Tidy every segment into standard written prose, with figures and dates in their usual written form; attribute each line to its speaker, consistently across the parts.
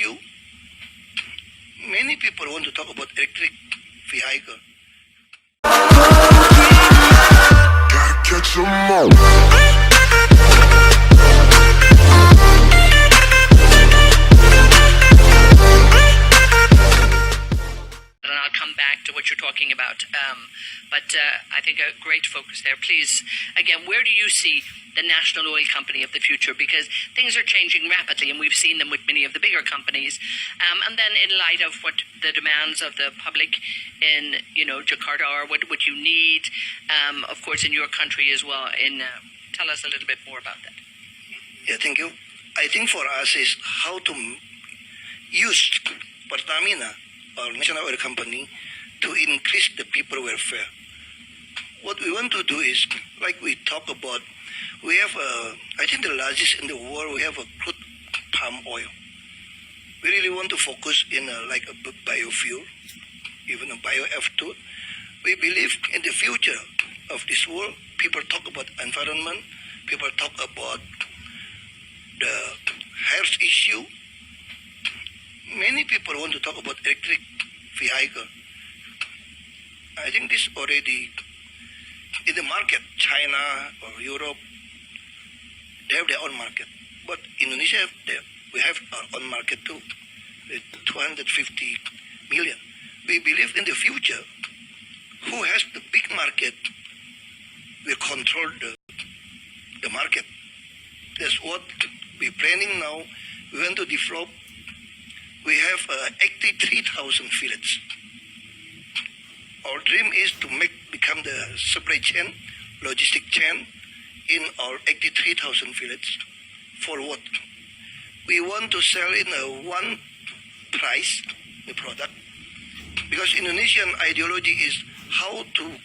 Speaker 1: issue, many people want to talk about electric vehicle.
Speaker 2: Gotta catch 'em all.
Speaker 3: And I'll come back to what you're talking about. But I think a great focus there. Please, again, where do you see the national oil company of the future? Because things are changing rapidly, and we've seen them with many of the bigger companies. And then in light of what the demands of the public in, Jakarta are, what you need, of course, in your country as well. Tell us a little bit more about that.
Speaker 1: Yeah, thank you. I think for us is how to use Pertamina, our national oil company, to increase the people welfare. What we want to do is, like we talk about, we have, I think the largest in the world, we have a crude palm oil. We really want to focus in like a biofuel, even a bio-F2. We believe in the future of this world, people talk about environment, people talk about the health issue. Many people want to talk about electric vehicle. I think this already in the market, China or Europe, they have their own market. But Indonesia, we have our own market too, with 250 million. We believe in the future, who has the big market will control the market. That's what we're planning now. We want to develop. We have 83,000 fillets. Our dream is to become the supply chain, logistic chain in our 83,000 fillets. For what? We want to sell in a one price, the product. Because Indonesian ideology is how to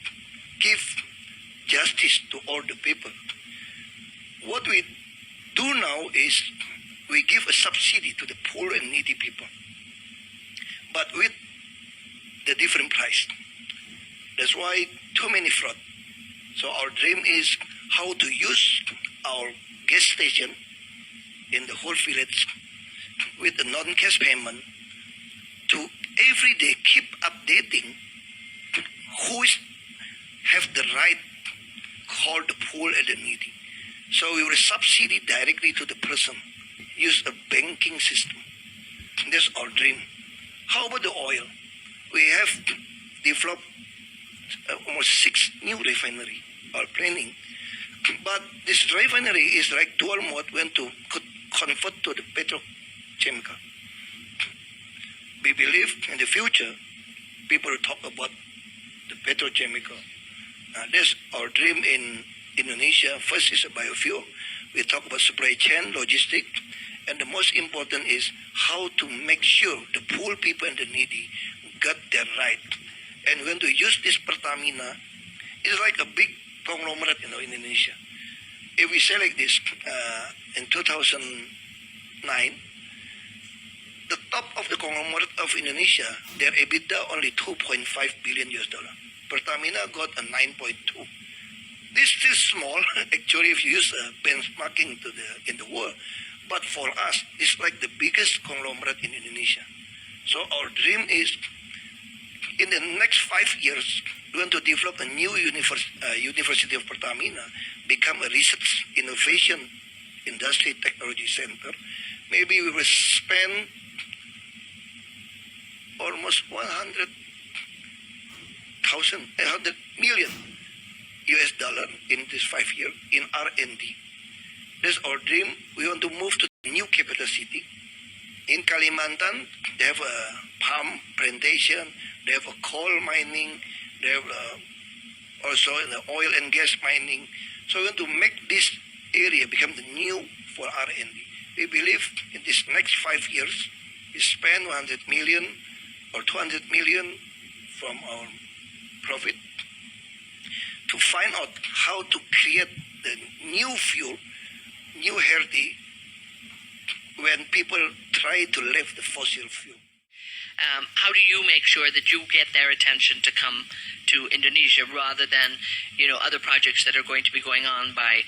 Speaker 1: give justice to all the people. What we do now is we give a subsidy to the poor and needy people, but with the different price. That's why too many fraud. So our dream is how to use our gas station in the whole village with the non-cash payment to every day keep updating who have the right call the poor and the needy. So we will subsidy directly to the person, use a banking system. That's our dream. How about the oil? We have developed almost 6 new refinery or planning. But this refinery is like dual mode when to convert to the petrochemical. We believe in the future, people will talk about the petrochemical. That's our dream in Indonesia. First is a biofuel. We talk about supply chain, logistic, and the most important is how to make sure the poor people and the needy got their right. And when we use this Pertamina, it's like a big conglomerate in Indonesia. If we say like this, in 2009, the top of the conglomerate of Indonesia, their EBITDA only $2.5 billion. Pertamina got a 9.2. This is still small, actually, if you use benchmarking in the world. But for us, it's like the biggest conglomerate in Indonesia. So our dream is, in the next 5 years, we want to develop a new University of Pertamina, become a research, innovation, industry, technology center. Maybe we will spend almost 100 million US dollar in this 5 years in R&D. That's our dream. We want to move to the new capital city. In Kalimantan, they have a palm plantation, they have a coal mining, they have also the oil and gas mining. So we want to make this area become the new for R&D. We believe in this next 5 years, we spend 100 million or 200 million from our profit to find out how to create the new fuel, new healthy, when people try to leave the fossil fuel.
Speaker 3: How do you make sure that you get their attention to come to Indonesia rather than, other projects that are going to be going on by,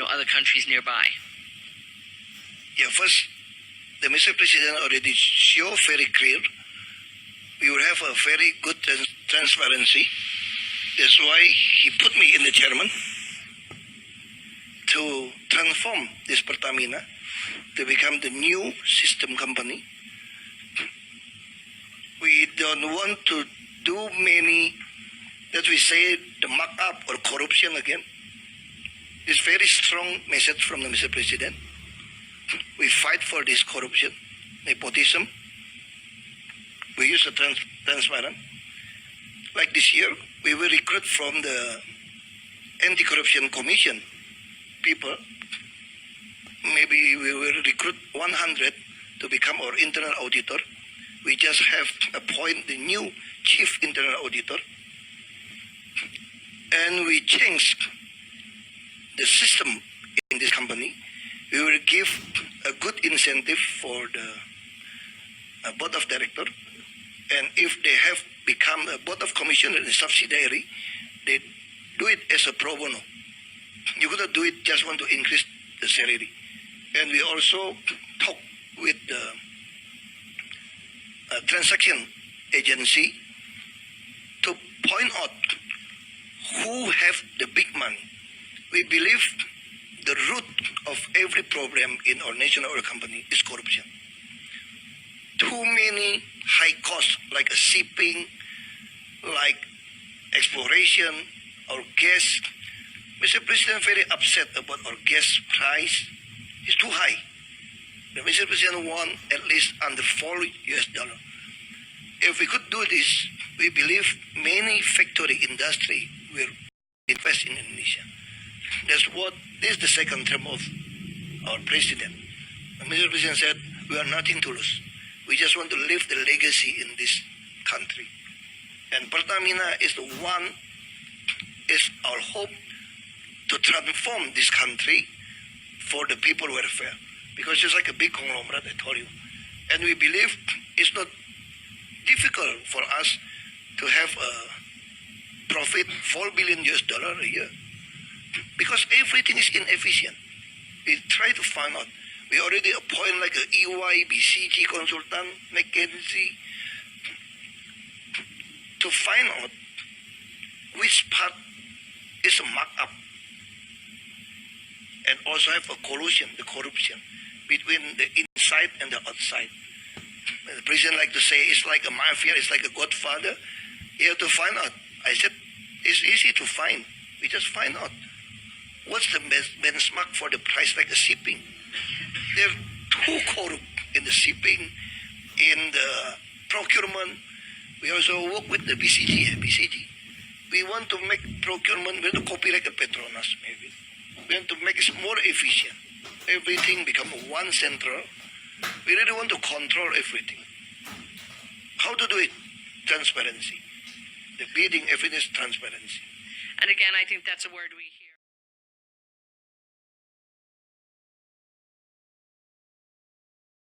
Speaker 3: other countries nearby?
Speaker 1: Yeah, first, the Mr. President already show very clear. We will have a very good transparency. That's why he put me in the chairman to transform this Pertamina to become the new system company. We don't want to do many, that we say, the markup or corruption again. It's very strong message from the Mr. President. We fight for this corruption, nepotism. We use the transparent. Like this year, we will recruit from the Anti-Corruption Commission people. Maybe we will recruit 100 to become our internal auditor. We just have appointed the new chief internal auditor. And we changed the system in this company. We will give a good incentive for the board of director. And if they have become a board of commissioner and subsidiary, they do it as a pro bono. You couldn't do it just want to increase the salary. And we also talk with the transaction agency to point out who have the big money. We believe the root of every problem in our national oil company is corruption. Too many high costs like a shipping, like exploration, or gas. Mr. President very upset about our gas price. It's too high. The Mr. President want at least under $4. If we could do this, we believe many factory industry will invest in Indonesia. This is the second term of our president. The Mr. President said, we have nothing to lose. We just want to leave the legacy in this country. And Pertamina is the one, is our hope to transform this country for the people welfare. Because it's like a big conglomerate, I told you. And we believe it's not difficult for us to have a profit $4 billion a year. Because everything is inefficient. We try to find out. We already appoint like a EY, BCG consultant, McKinsey, to find out which part is a markup. And also have a collusion, the corruption, between the inside and the outside. The president like to say it's like a mafia, it's like a godfather. You have to find out. I said, it's easy to find. We just find out. What's the benchmark for the price like a shipping? They're too corrupt in the shipping, in the procurement. We also work with the BCG. We want to make procurement, we want to copy like a Petronas maybe. We want to make it more efficient. Everything become one central. We really want to control everything. How to do it? Transparency. The bidding, everything is transparency.
Speaker 3: And again, I think that's a word we hear.